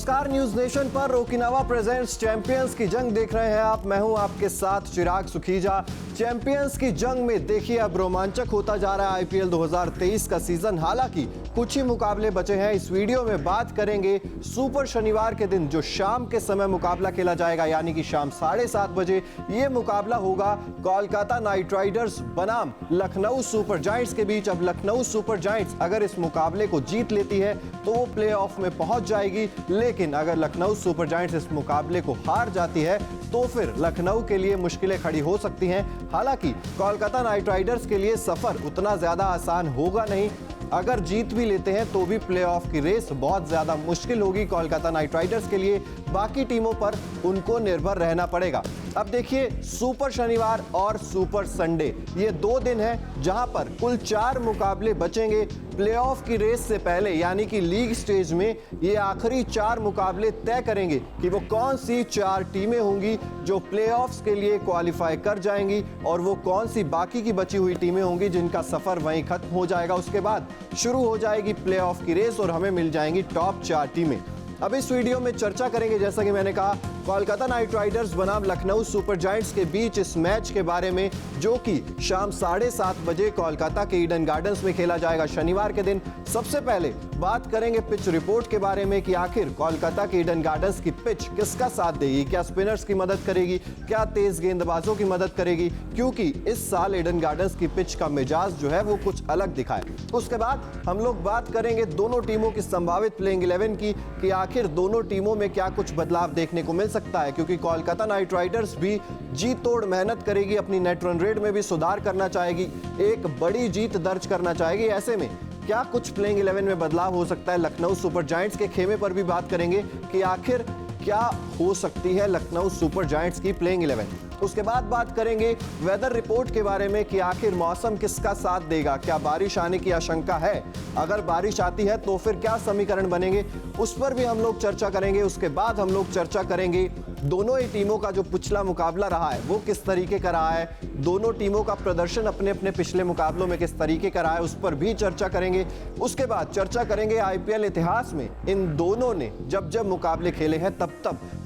नमस्कार, news nation पर Okinawa presents champions की जंग देख रहे हैं आप। मैं हूं आपके साथ चिराग सुखीजा। चैंपियंस की जंग में देखिए अब रोमांचक होता जा रहा है आईपीएल 2023 का सीजन। हालांकि कुछ ही मुकाबले बचे हैं। इस वीडियो में बात करेंगे सुपर शनिवार के दिन जो शाम के समय मुकाबला खेला जाएगा, यानी कि शाम 7:30 बजे ये मुकाबला होगा कोलकाता नाइट राइडर्स बनाम लखनऊ सुपर जायंट्स के बीच। अब लखनऊ सुपर जायंट्स अगर इस मुकाबले को जीत लेती है तो वो प्लेऑफ में पहुंच जाएगी, लेकिन अगर लखनऊ सुपर जायंट्स इस मुकाबले को हार जाती है तो फिर लखनऊ के लिए मुश्किलें खड़ी हो सकती हैं। हालांकि कोलकाता नाइट राइडर्स के लिए सफर उतना ज्यादा आसान होगा नहीं। अगर जीत भी लेते हैं तो भी प्लेऑफ की रेस बहुत ज्यादा मुश्किल होगी कोलकाता नाइट राइडर्स के लिए। बाकी टीमों पर उनको निर्भर रहना पड़ेगा। अब देखिए, सुपर शनिवार और सुपर संडे ये 2 दिन हैं जहां पर कुल 4 मुकाबले बचेंगे प्लेऑफ की रेस से पहले, यानी कि लीग स्टेज में ये आखिरी 4 मुकाबले तय करेंगे कि वो कौन सी 4 टीमें होंगी जो प्लेऑफ्स के लिए क्वालिफाई कर जाएंगी और वो कौन सी बाकी की बची हुई टीमें होंगी जिनका सफर वहीं खत्म हो जाएगा। उसके बाद शुरू हो जाएगी प्लेऑफ की रेस और हमें मिल जाएंगी टॉप 4 टीमें। अब इस वीडियो में चर्चा करेंगे, जैसा कि मैंने कहा, कोलकाता नाइट राइडर्स बनाम लखनऊ सुपर जायंट्स के बीच इस मैच के बारे में, जो कि शाम 7:30 बजे कोलकाता के ईडन गार्डन्स में खेला जाएगा शनिवार के दिन। सबसे पहले बात करेंगे पिच रिपोर्ट के बारे में कि आखिर कोलकाता के ईडन गार्डन्स की पिच किसका साथ देगी। क्या स्पिनर्स की मदद करेगी, क्या तेज गेंदबाजों की मदद करेगी, क्योंकि इस साल ईडन गार्डन्स की पिच का मिजाज जो है वो कुछ अलग दिखा है। उसके बाद हम लोग बात करेंगे दोनों टीमों की संभावित प्लेइंग 11 की कि आखिर दोनों टीमों में क्या कुछ बदलाव देखने को मिल सकता है, क्योंकि कोलकाता नाइट राइडर्स भी जी तोड़ मेहनत करेगी, अपनी नेट रन रेट में भी सुधार करना चाहेगी, एक बड़ी जीत दर्ज करना चाहेगी। ऐसे में क्या कुछ प्लेइंग 11 में बदलाव हो सकता है। लखनऊ सुपर जायंट्स के खेमे पर भी बात करेंगे कि आखिर क्या हो सकती है लखनऊ सुपर जायंट्स की प्लेइंग 11। उसके बाद बात करेंगे वेदर रिपोर्ट के बारे में कि आखिर मौसम किसका साथ देगा, क्या बारिश आने की आशंका है, अगर बारिश आती है तो फिर क्या समीकरण बनेंगे, उस पर भी हम लोग चर्चा करेंगे। उसके बाद हम लोग चर्चा करेंगे दोनों ही टीमों का जो पिछला मुकाबला रहा है वो किस तरीके का रहा है, दोनों टीमों का प्रदर्शन अपने अपने पिछले मुकाबलों में किस तरीके का रहा है, उस पर भी चर्चा करेंगे। उसके बाद चर्चा करेंगे आईपीएल इतिहास में इन दोनों ने जब जब मुकाबले खेले हैं तब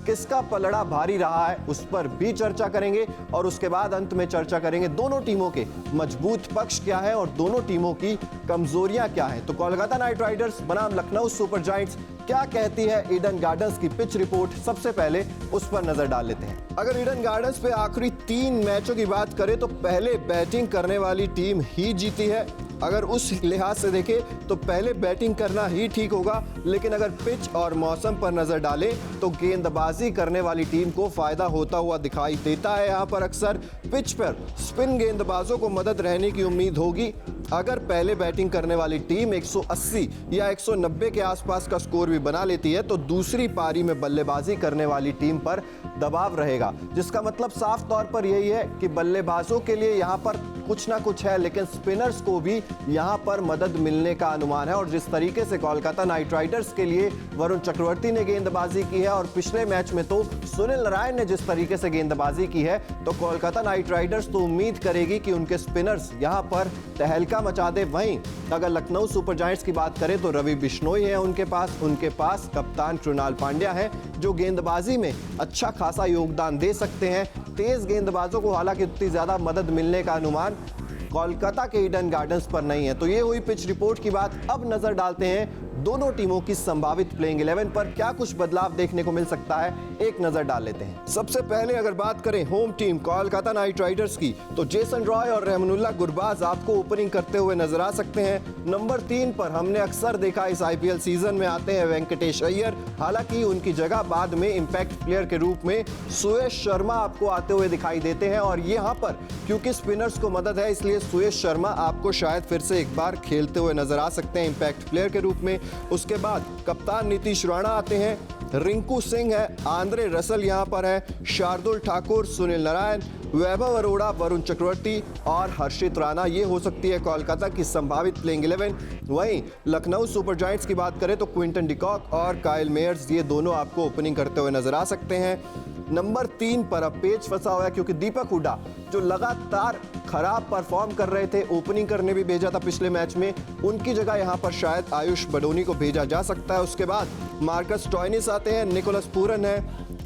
किसका पलड़ा भारी रहा है, उस पर भी चर्चा करेंगे। और उसके बाद अंत में चर्चा करेंगे दोनों टीमों के मजबूत पक्ष क्या है और दोनों टीमों की कमजोरियां क्या हैं। तो कोलकाता नाइट राइडर्स बनाम लखनऊ सुपर जायंट्स क्या कहती है ईडन गार्डन्स की पिच रिपोर्ट, सबसे पहले उस पर नजर डाल लेते हैं। अगर ईडन गार्डन्स पे आखिरी 3 मैचों की बात करें तो पहले बैटिंग करने वाली टीम ही जीती है। अगर उस लिहाज से देखें तो पहले बैटिंग करना ही ठीक होगा, लेकिन अगर पिच और मौसम पर नजर डालें तो गेंदबाजी करने वाली टीम को फायदा होता हुआ दिखाई देता है। यहाँ पर अक्सर पिच पर स्पिन गेंदबाजों को मदद रहने की उम्मीद होगी। अगर पहले बैटिंग करने वाली टीम 180 या 190 के आसपास का स्कोर भी बना लेती है तो दूसरी पारी में बल्लेबाजी करने वाली टीम पर दबाव रहेगा, जिसका मतलब साफ तौर पर यही है कि बल्लेबाजों के लिए यहाँ पर कुछ ना कुछ है, लेकिन स्पिनर्स को भी यहाँ पर मदद मिलने का अनुमान है। और जिस तरीके से कोलकाता नाइट राइडर्स के लिए वरुण चक्रवर्ती ने गेंदबाजी की है और पिछले मैच में तो सुनील नारायण ने जिस तरीके से गेंदबाजी की है, तो कोलकाता नाइट राइडर्स तो उम्मीद करेगी कि उनके स्पिनर्स यहाँ पर तहलका मचा दे। वहीं अगर लखनऊ सुपर जायंट्स की बात करें तो रवि बिश्नोई है उनके पास कप्तान कृणाल पांड्या है जो गेंदबाजी में अच्छा खासा योगदान दे सकते हैं। तेज गेंदबाजों को हालांकि उतनी ज्यादा मदद मिलने का अनुमान कोलकाता के ईडन गार्डन्स पर नहीं है। तो ये हुई पिच रिपोर्ट की बात। अब नजर डालते हैं दोनों टीमों की संभावित प्लेइंग 11 पर क्या कुछ बदलाव देखने को मिल सकता है, एक नजर डाल लेते हैं। सबसे पहले अगर बात करें home team Kolkata night Riders की तो जेसन रॉय और रहमानुल्लाह गुरबाज आपको ओपनिंग करते हुए नजर आ सकते हैं। नंबर 3 पर हमने अक्सर देखा इस आईपीएल सीजन में आते हैं वेंकटेश अय्यर, हालांकि उनकी जगह बाद में इंपैक्ट प्लेयर के रूप में सुयश शर्मा आपको आते हुए दिखाई देते हैं। और यहाँ पर क्योंकि स्पिनर्स को मदद है इसलिए सुयश शर्मा आपको शायद फिर से एक बार खेलते हुए नजर आ सकते हैं इंपैक्ट प्लेयर के रूप में। उसके बाद कप्तान नीतीश राणा आते हैं, रिंकू सिंह है, आंद्रे रसल यहाँ पर है, शार्दुल ठाकुर, सुनील नारायण, वैभव अरोड़ा, वरुण चक्रवर्ती और हर्षित राणा, ये हो सकती है कोलकाता की संभावित प्लेइंग 11। वहीं लखनऊ सुपर जायंट्स की बात करें तो क्विंटन डिकॉक और काइल मेयर्स, ये दोनों आपको ओपनिंग करते हुए नजर आ सकते हैं। नंबर 3 पर अब पेच फंसा हुआ है क्योंकि दीपक हुड्डा जो लगातार खराब परफॉर्म कर रहे थे, ओपनिंग करने भी भेजा था पिछले मैच में, उनकी जगह यहां पर शायद आयुष बडोनी को भेजा जा सकता है। उसके बाद मार्कस स्टॉइनिस आते हैं, निकोलस पूरन है,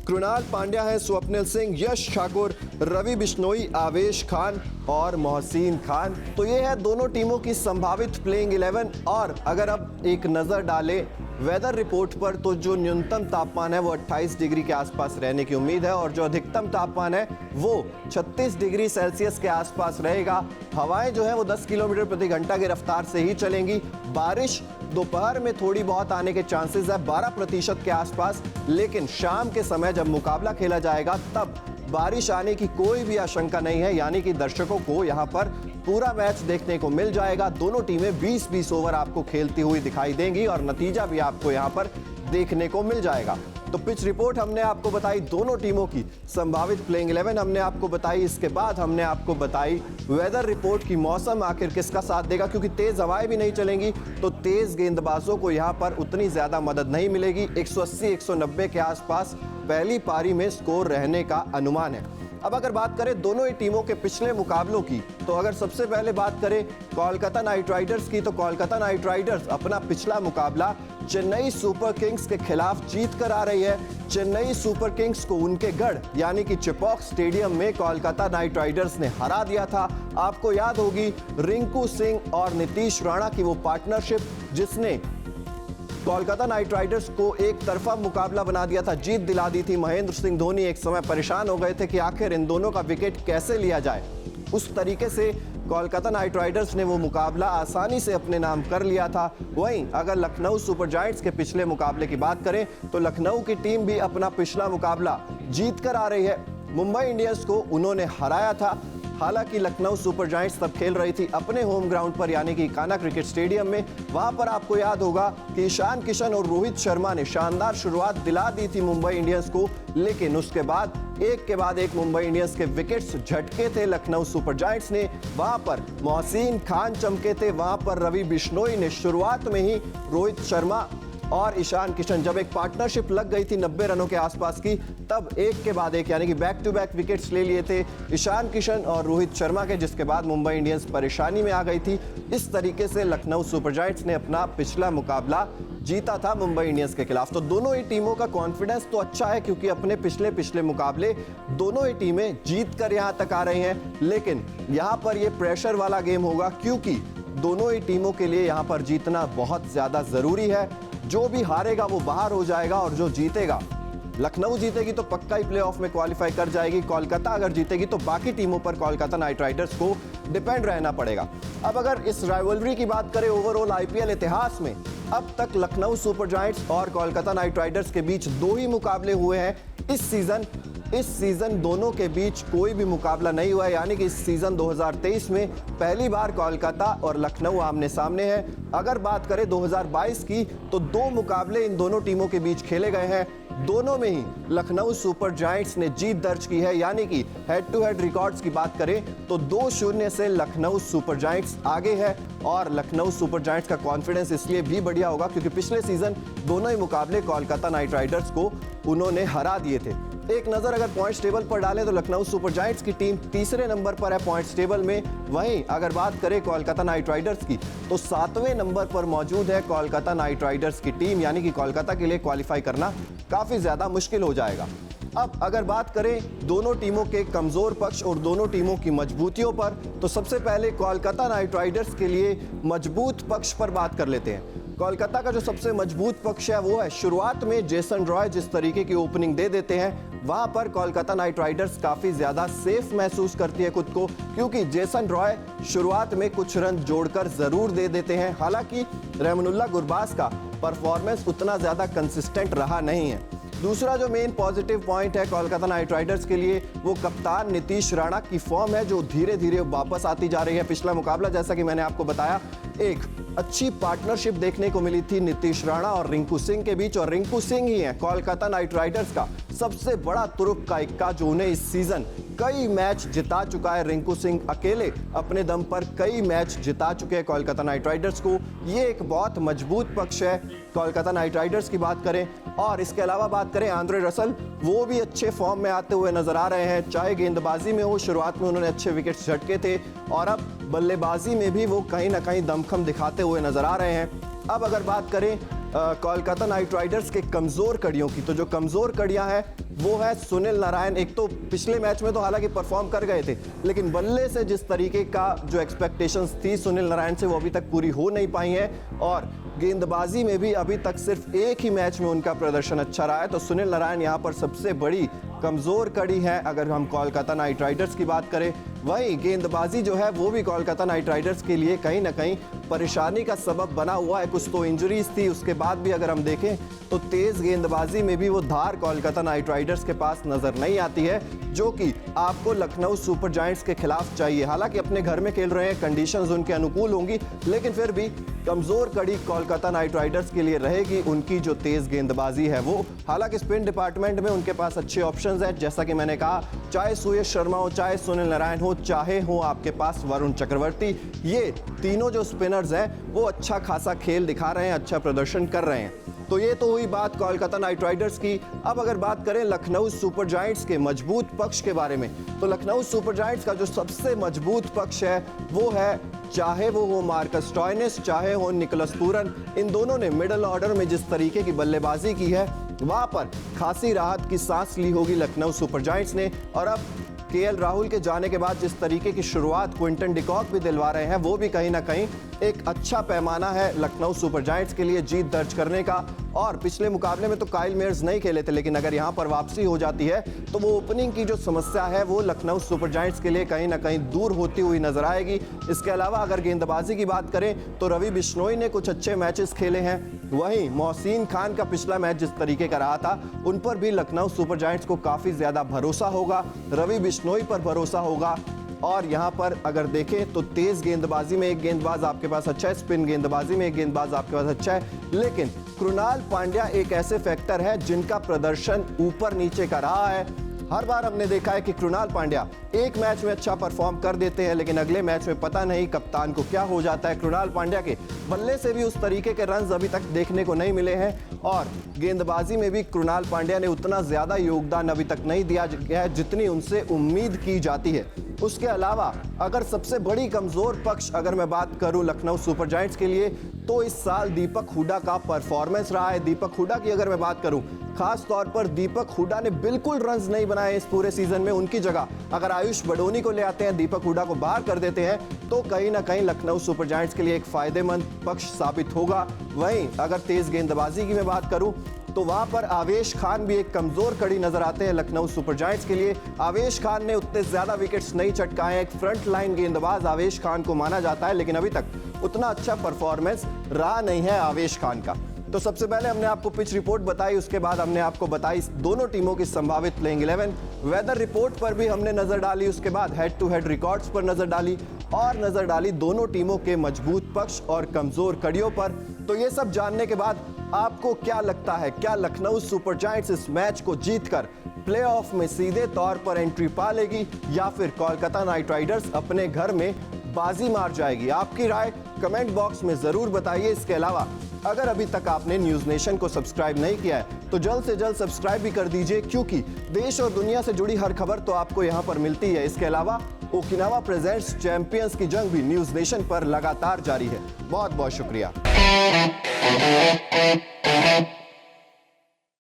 कृणाल पांड्या है, स्वप्निल सिंह, यश ठाकुर, रवि बिश्नोई, आवेश खान और मोहसिन खान। तो ये है दोनों टीमों की संभावित प्लेइंग 11। और अगर अब एक नजर डालें वेदर रिपोर्ट पर तो जो न्यूनतम तापमान है वो 28 डिग्री के आसपास रहने की उम्मीद है और जो अधिकतम तापमान है वो 36 डिग्री सेल्सियस के आसपास रहेगा। हवाएं जो है वो 10 किलोमीटर प्रति घंटा की रफ्तार से ही चलेंगी। बारिश दोपहर में थोड़ी बहुत आने के चांसेस है 12% के आसपास, लेकिन शाम के समय जब मुकाबला खेला जाएगा तब बारिश आने की कोई भी आशंका नहीं है, यानी कि दर्शकों को यहां पर पूरा मैच देखने को मिल जाएगा। दोनों टीमें 20-20 ओवर आपको खेलती हुई दिखाई देंगी और नतीजा भी आपको यहां पर देखने को मिल जाएगा। तो पिच रिपोर्ट हमने आपको बताई, दोनों टीमों की संभावित प्लेइंग 11 हमने आपको बताई। इसके बाद हमने आपको बताई वेदर रिपोर्ट की मौसम आखिर किसका साथ देगा, क्योंकि तेज हवाएं भी नहीं चलेंगी तो तेज गेंदबाजों को यहां पर उतनी ज्यादा मदद नहीं मिलेगी। 180-190 के आसपास पहली पारी में स्कोर रहने का अनुमान है। अब अगर बात करें दोनों ही टीमों के पिछले मुकाबलों की, तो अगर सबसे पहले बात करें कोलकाता नाइट राइडर्स की, तो कोलकाता नाइट राइडर्स अपना पिछला मुकाबला चेन्नई सुपर किंग्स के खिलाफ जीत कर आ रही है। चेन्नई सुपर किंग्स को उनके गढ़ यानी कि चेपॉक स्टेडियम में कोलकाता नाइट राइडर्स ने हरा दिया था। आपको याद होगी रिंकू सिंह और नीतीश राणा की वो पार्टनरशिप जिसने कोलकाता नाइट राइडर्स को एक तरफा मुकाबला बना दिया था, जीत दिला दी थी। महेंद्र सिंह धोनी एक समय परेशान हो गए थे कि आखिर इन दोनों का विकेट कैसे लिया जाए। उस तरीके से कोलकाता नाइट राइडर्स ने वो मुकाबला आसानी से अपने नाम कर लिया था। वहीं अगर लखनऊ सुपर जायंट्स के पिछले मुकाबले की बात करें तो लखनऊ की टीम भी अपना पिछला मुकाबला जीत कर आ रही है। मुंबई इंडियंस को उन्होंने हराया था। हालांकि लखनऊ सुपर जायंट्स तब खेल रही थी अपने होम ग्राउंड पर यानी कि कान्हा क्रिकेट स्टेडियम में। वहां पर आपको याद होगा कि ईशान किशन और रोहित शर्मा ने शानदार शुरुआत दिला दी थी मुंबई इंडियंस को, लेकिन उसके बाद एक मुंबई इंडियंस के विकेट्स झटके थे लखनऊ सुपर जायंट्स ने। वहां पर मोहसिन खान चमके थे, वहां पर रवि बिश्नोई ने शुरुआत में ही रोहित शर्मा और ईशान किशन जब एक पार्टनरशिप लग गई थी 90 रनों के आसपास की, तब एक के बाद एक यानी कि बैक टू बैक विकेट्स ले लिए थे ईशान किशन और रोहित शर्मा के, जिसके बाद मुंबई इंडियंस परेशानी में आ गई थी। इस तरीके से लखनऊ सुपर जायंट्स ने अपना पिछला मुकाबला जीता था मुंबई इंडियंस के खिलाफ। तो दोनों ही टीमों का कॉन्फिडेंस तो अच्छा है क्योंकि अपने पिछले मुकाबले दोनों ही टीमें जीत कर यहाँ तक आ रही हैं, लेकिन यहाँ पर ये प्रेशर वाला गेम होगा क्योंकि दोनों ही टीमों के लिए यहाँ पर जीतना बहुत ज्यादा जरूरी है। जो भी हारेगा वो बाहर हो जाएगा और जो जीतेगा, लखनऊ जीतेगी तो पक्का ही प्लेऑफ में क्वालिफाई कर जाएगी। कोलकाता अगर जीतेगी तो बाकी टीमों पर कोलकाता नाइट राइडर्स को डिपेंड रहना पड़ेगा। अब अगर इस राइवलरी की बात करें ओवरऑल आईपीएल इतिहास में, अब तक लखनऊ सुपर जायंट्स और कोलकाता नाइट राइडर्स के बीच 2 ही मुकाबले हुए हैं इस सीजन दोनों के बीच कोई भी मुकाबला नहीं हुआ है, यानी कि इस सीजन 2023 में पहली बार कोलकाता और लखनऊ आमने सामने है। अगर बात करें 2022 की तो 2 मुकाबले इन दोनों टीमों के बीच खेले गए हैं, दोनों में ही लखनऊ सुपर जायंट्स ने जीत दर्ज की है, यानी कि हेड टू हेड रिकॉर्ड्स की बात करें तो 2-0 से लखनऊ सुपर जायंट्स आगे है। और लखनऊ सुपर जायंट्स का कॉन्फिडेंस इसलिए भी बढ़िया होगा क्योंकि पिछले सीजन दोनों ही मुकाबले कोलकाता नाइट राइडर्स को उन्होंने हरा दिए थे। एक नजर अगर पॉइंट्स टेबल पर डालें तो लखनऊ सुपर जायंट्स की टीम तीसरे नंबर पर है पॉइंट्स टेबल में। वहीं अगर बात करें कोलकाता नाइट राइडर्स की तो 7वें नंबर पर मौजूद है कोलकाता नाइट राइडर्स की टीम, यानी कि कोलकाता के लिए क्वालिफाई करना काफी ज्यादा मुश्किल हो जाएगा। अब अगर बात करें दोनों टीमों के कमजोर पक्ष और दोनों टीमों की मजबूतियों पर, तो सबसे पहले कोलकाता नाइट राइडर्स के लिए मजबूत पक्ष पर बात कर लेते हैं। कोलकाता का जो सबसे मजबूत पक्ष है वो है शुरुआत में जेसन रॉय जिस तरीके की ओपनिंग दे देते हैं, वहां पर कोलकाता नाइट राइडर्स काफी ज्यादा सेफ महसूस करती है खुद को, क्योंकि जेसन रॉय शुरुआत में कुछ रन जोड़कर जरूर दे देते हैं। हालांकि रहमानुल्लाह गुरबाज का परफॉर्मेंस उतना ज्यादा कंसिस्टेंट रहा नहीं है। दूसरा जो मेन पॉजिटिव पॉइंट है कोलकाता नाइट राइडर्स के लिए वो कप्तान नीतीश राणा की फॉर्म है जो धीरे धीरे वापस आती जा रही है। पिछला मुकाबला जैसा कि मैंने आपको बताया एक अच्छी पार्टनरशिप देखने को मिली थी नीतीश राणा और रिंकू सिंह के बीच, और रिंकू सिंह ही है कोलकाता नाइट राइडर्स का सबसे बड़ा तुरुप का इक्का जो उन्हें इस सीजन कई मैच जिता चुका है। रिंकू सिंह अकेले अपने दम पर कई मैच जिता चुके हैं कोलकाता नाइट राइडर्स को। ये एक बहुत मजबूत पक्ष है कोलकाता नाइट राइडर्स की बात करें। और इसके अलावा बात करें आंद्रे रसल, वो भी अच्छे फॉर्म में आते हुए नजर आ रहे हैं। चाहे गेंदबाजी में हो, शुरुआत में उन्होंने अच्छे विकेट्स झटके थे और अब बल्लेबाजी में भी वो कहीं ना कहीं दमखम दिखाते हुए नजर आ रहे हैं। अब अगर बात करें कोलकाता नाइट राइडर्स के कमजोर कड़ियों की, तो जो कमजोर कड़ियां हैं वो है सुनील नारायण। एक तो पिछले मैच में तो हालांकि परफॉर्म कर गए थे, लेकिन बल्ले से जिस तरीके का जो एक्सपेक्टेशंस थी सुनील नारायण से, वो अभी तक पूरी हो नहीं पाई हैं। और गेंदबाजी में भी अभी तक सिर्फ एक ही मैच में उनका प्रदर्शन अच्छा रहा है। तो सुनील नारायण यहाँ पर सबसे बड़ी कमजोर कड़ी है अगर हम कोलकाता नाइट राइडर्स की बात करें। वहीं गेंदबाजी जो है वो भी कोलकाता नाइट राइडर्स के लिए कहीं ना कहीं परेशानी का सबब बना हुआ है। कुछ तो इंजरीज थी, उसके बाद भी अगर हम देखें तो तेज गेंदबाजी में भी वो धार कोलकाता नाइट राइडर्स के पास नजर नहीं आती है, जो कि आपको लखनऊ सुपर जायंट्स के खिलाफ चाहिए। हालांकि अपने घर में खेल रहे हैं, कंडीशंस उनके अनुकूल होंगी, लेकिन फिर भी कमजोर कड़ी कोलकाता नाइट राइडर्स के लिए रहेगी उनकी जो तेज गेंदबाजी है वो। हालांकि स्पिन डिपार्टमेंट में उनके पास अच्छे ऑप्शंस हैं, जैसा कि मैंने कहा, चाहे सुयश शर्मा हो, चाहे सुनील नारायण हो, चाहे हो आपके पास वरुण चक्रवर्ती, ये तीनों जो स्पिनर्स हैं वो अच्छा खासा खेल दिखा रहे हैं, अच्छा प्रदर्शन कर रहे हैं। तो ये तो हुई बात कोलकाता नाइट राइडर्स की। अब अगर बात करें लखनऊ सुपर जायंट्स के मजबूत पक्ष के बारे में, तो लखनऊ सुपर जायंट्स का जो सबसे मजबूत पक्ष है वो है, चाहे वो हो मार्कस स्टोइनिस, चाहे हो निकोलस पूरन, इन दोनों ने मिडिल ऑर्डर में जिस तरीके की बल्लेबाजी की है वहां पर खासी राहत की सांस ली होगी लखनऊ सुपर जायंट्स ने। और अब केएल राहुल के जाने के बाद जिस तरीके की शुरुआत क्विंटन डिकॉक भी दिलवा रहे हैं, वो भी कहीं ना कहीं एक अच्छा पैमाना है लखनऊ सुपर जायंट्स के लिए जीत दर्ज करने का। और पिछले मुकाबले में तो काइल मेयर्स नहीं खेले थे, लेकिन अगर यहां पर वापसी हो जाती है तो वो ओपनिंग की जो समस्या है वो लखनऊ सुपर जायंट्स के लिए कहीं ना कहीं दूर होती हुई नजर आएगी। इसके अलावा अगर गेंदबाजी की बात करें तो रवि बिश्नोई ने कुछ अच्छे मैचेस खेले हैं। वहीं मोहसिन खान का पिछला मैच जिस तरीके का रहा था, उन पर भी लखनऊ सुपर जायंट्स को काफी ज्यादा भरोसा होगा, रवि बिश्नोई पर भरोसा होगा। और यहां पर अगर देखें तो तेज गेंदबाजी में एक गेंदबाज आपके पास अच्छा है, स्पिन गेंदबाजी में एक गेंदबाज आपके पास अच्छा है, लेकिन कृणाल पांड्या एक ऐसे फैक्टर है जिनका प्रदर्शन ऊपर नीचे का रहा है। हर बार हमने देखा है कि कृणाल पांड्या एक मैच में अच्छा परफॉर्म कर देते हैं, लेकिन अगले मैच में पता नहीं कप्तान को क्या हो जाता है। कृणाल पांड्या के बल्ले से भी उस तरीके के रन्स अभी तक देखने को नहीं मिले हैं और गेंदबाजी में भी कृणाल पांड्या ने उतना ज्यादा योगदान अभी तक नहीं दिया गया है जितनी उनसे उम्मीद की जाती है। उसके अलावा अगर सबसे बड़ी कमजोर पक्ष अगर मैं बात करूं लखनऊ सुपर जायंट्स के लिए, तो इस साल दीपक हुडा का परफॉर्मेंस रहा है। दीपक हुडा की अगर मैं बात करूं, खास तौर पर दीपक हुडा ने बिल्कुल रन्स नहीं बनाए इस पूरे सीजन में। उनकी जगह अगर आयुष बडोनी को ले आते हैं, दीपक हुडा को बाहर कर देते हैं, तो कहीं ना कहीं लखनऊ सुपर जायंट्स के लिए एक फायदेमंद पक्ष साबित होगा। वहीं अगर तेज गेंदबाजी की मैं बात करूं तो वहां पर आवेश खान भी एक कमजोर कड़ी नजर आते हैं लखनऊ सुपर जायंट्स के लिए। आवेश खान ने उतने ज्यादा विकेट्स नहीं चटकाए हैं, एक फ्रंट लाइन गेंदबाज आवेश खान को माना जाता है, लेकिन अभी तक उतना अच्छा परफॉर्मेंस रहा नहीं है आवेश खान का। तो सबसे पहले हमने आपको पिच रिपोर्ट बताई, उसके बाद हमने आपको बताई दोनों टीमों की संभावित प्लेइंग 11, वेदर रिपोर्ट पर भी हमने नजर डाली, उसके बाद हेड टू हेड रिकॉर्ड्स पर नजर डाली और नजर डाली दोनों टीमों के मजबूत पक्ष और कमजोर कड़ियों पर। तो ये सब जानने के बाद आपको क्या लगता है, क्या लखनऊ सुपर जायंट्स इस मैच को जीतकर प्लेऑफ में सीधे तौर पर एंट्री पा लेगी या फिर कोलकाता नाइट राइडर्स अपने घर में बाजी मार जाएगी? आपकी राय कमेंट बॉक्स में जरूर बताइए। इसके अलावा अगर अभी तक आपने न्यूज नेशन को सब्सक्राइब नहीं किया है तो जल्द से जल्द सब्सक्राइब भी कर दीजिए, क्योंकि देश और दुनिया से जुड़ी हर खबर तो आपको यहां पर मिलती है। इसके अलावा ओकिनावा प्रेजेंट्स चैंपियंस की जंग भी न्यूज नेशन पर लगातार जारी है। बहुत बहुत शुक्रिया।